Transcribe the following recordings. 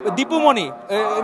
দীপুমণি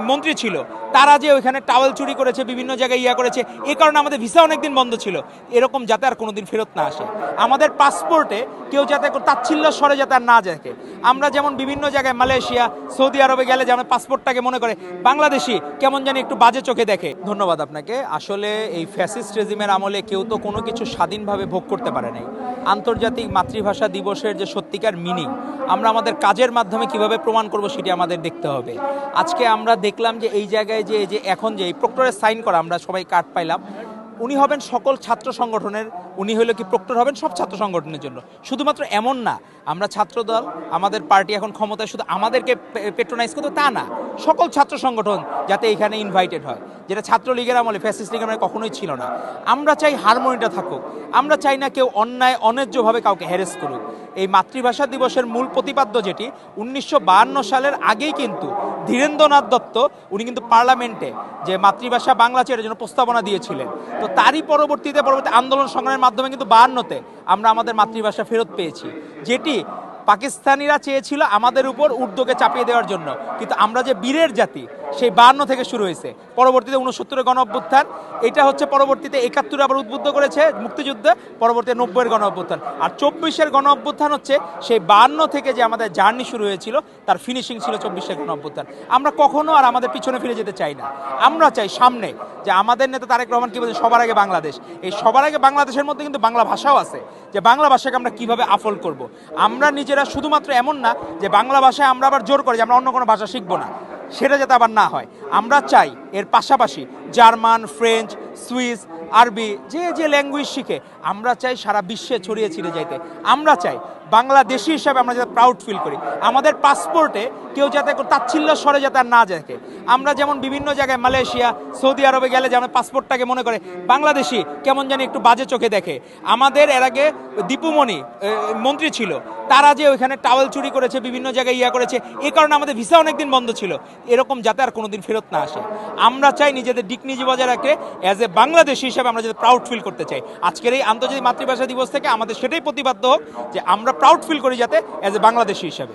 মন্ত্রী ছিল, তারা যে ওইখানে টাওয়েল চুরি করেছে, বিভিন্ন জায়গায় করেছে, এই কারণে আমাদের ভিসা অনেকদিন বন্ধ ছিল। এরকম যাতে আর কোনোদিন ফেরত না আসে। আমাদের পাসপোর্টে কেউ যাতে তাচ্ছিল্য স্বরে যাতে আর না দেখে। আমরা যেমন বিভিন্ন জায়গায় মালয়েশিয়া, সৌদি আরবে গেলে যেমন পাসপোর্টটাকে মনে করে বাংলাদেশি কেমন জানি একটু বাজে চোখে দেখে। ধন্যবাদ আপনাকে। আসলে এই ফ্যাসিস্ট রেজিমের আমলে কেউ তো কোনো কিছু স্বাধীনভাবে ভোগ করতে পারে নাই। আন্তর্জাতিক মাতৃভাষা দিবসের যে সত্যিকার মিনিং আমরা আমাদের কাজের মাধ্যমে কিভাবে প্রমাণ করব সেটি আমাদের দেখতে হবে। আজকে আমরা দেখলাম যে এই জায়গায় যে এখন যে এই প্রক্টরের সাইন করা, আমরা সবাই কার্ড পাইলাম, উনি হবেন সকল ছাত্র সংগঠনের, উনি হলো কি প্রক্টর হবেন সব ছাত্র সংগঠনের জন্য। শুধুমাত্র এমন না আমরা ছাত্রদল, আমাদের পার্টি এখন ক্ষমতায়, শুধু আমাদেরকে পেট্রোনাইজ করতে তা না, সকল ছাত্র সংগঠন যাতে এখানে ইনভাইটেড হয়, যেটা ছাত্রলীগের আমলে, ফ্যাসিস্ট লীগের আমলে কখনোই ছিল না। আমরা চাই হারমোনিটা থাকুক, আমরা চাই না কেউ অন্যায় অন্যায্যভাবে কাউকে হ্যারেস করুক। এই মাতৃভাষা দিবসের মূল প্রতিপাদ্য যেটি 1952 সালের আগেই কিন্তু ধীরেন্দ্রনাথ দত্ত উনি কিন্তু পার্লামেন্টে যে মাতৃভাষা বাংলা চেয়ে জন্য প্রস্তাবনা দিয়েছিলেন। তো তারই পরবর্তী আন্দোলন সংগ্রামের মাধ্যমে কিন্তু 52তে আমরা আমাদের মাতৃভাষা ফেরত পেয়েছি, যেটি পাকিস্তানিরা চেয়েছিল আমাদের উপর উর্দুকে চাপিয়ে দেওয়ার জন্য। কিন্তু আমরা যে বীরের জাতি, সেই 52 থেকে শুরু হয়েছে, পরবর্তীতে 69-এর গণ অভ্যুত্থান, এটা হচ্ছে পরবর্তীতে 71 আবার উদ্বুদ্ধ করেছে মুক্তিযুদ্ধে, পরবর্তীতে 90-এর গণ অভ্যুত্থান, আর 24-এর গণ অভ্যুত্থান হচ্ছে সেই 52 থেকে যে আমাদের জার্নি শুরু হয়েছিল তার ফিনিশিং ছিল 24-এর গণ অভ্যুত্থান। আমরা কখনো আর আমাদের পিছনে ফিরে যেতে চাই না, আমরা চাই সামনে। যে আমাদের নেতা তারেক রহমান কি বলছে, সবার আগে বাংলাদেশ। এই সবার আগে বাংলাদেশের মধ্যে কিন্তু বাংলা ভাষাও আছে, যে বাংলা ভাষাকে আমরা কিভাবে আফল করব। আমরা নিজেরা শুধুমাত্র এমন না যে বাংলা ভাষায় আমরা আবার জোর করে যে আমরা অন্য কোনো ভাষা শিখবো না, সেটা যাতে আবার না হয়। আমরা চাই এর পাশাপাশি জার্মান, ফ্রেঞ্চ, সুইস, আরবি যে ল্যাঙ্গুয়েজ শিখে আমরা চাই সারা বিশ্বে ছড়িয়ে ছিটিয়ে যাইতে। আমরা চাই বাংলাদেশি হিসাবে আমরা যাতে প্রাউড ফিল করি। আমাদের পাসপোর্টে কেউ যাতে তাচ্ছিল্য স্বরে যাতে আর না দেখে। আমরা যেমন বিভিন্ন জায়গায় মালয়েশিয়া, সৌদি আরবে গেলে যেমন পাসপোর্টটাকে মনে করে বাংলাদেশি কেমন জানি একটু বাজে চোখে দেখে। আমাদের এর আগে দীপুমণি মন্ত্রী ছিল, তারা যে ওইখানে টাওয়েল চুরি করেছে, বিভিন্ন জায়গায় করেছে, এই কারণে আমাদের ভিসা অনেকদিন বন্ধ ছিল। এরকম যাতে আর কোনোদিন ফেরত না আসে। আমরা চাই নিজেদের ডিগনিটি বজায় রাখে অ্যাজ এ বাংলাদেশি হিসাবে আমরা যাতে প্রাউড ফিল করতে চাই। আজকের এই আন্তর্জাতিক মাতৃভাষা দিবস থেকে আমাদের সেটাই প্রতিবাদ্য হোক যে আমরা প্রাউড ফিল করি যাতে অ্যাজ এ বাংলাদেশি হিসাবে।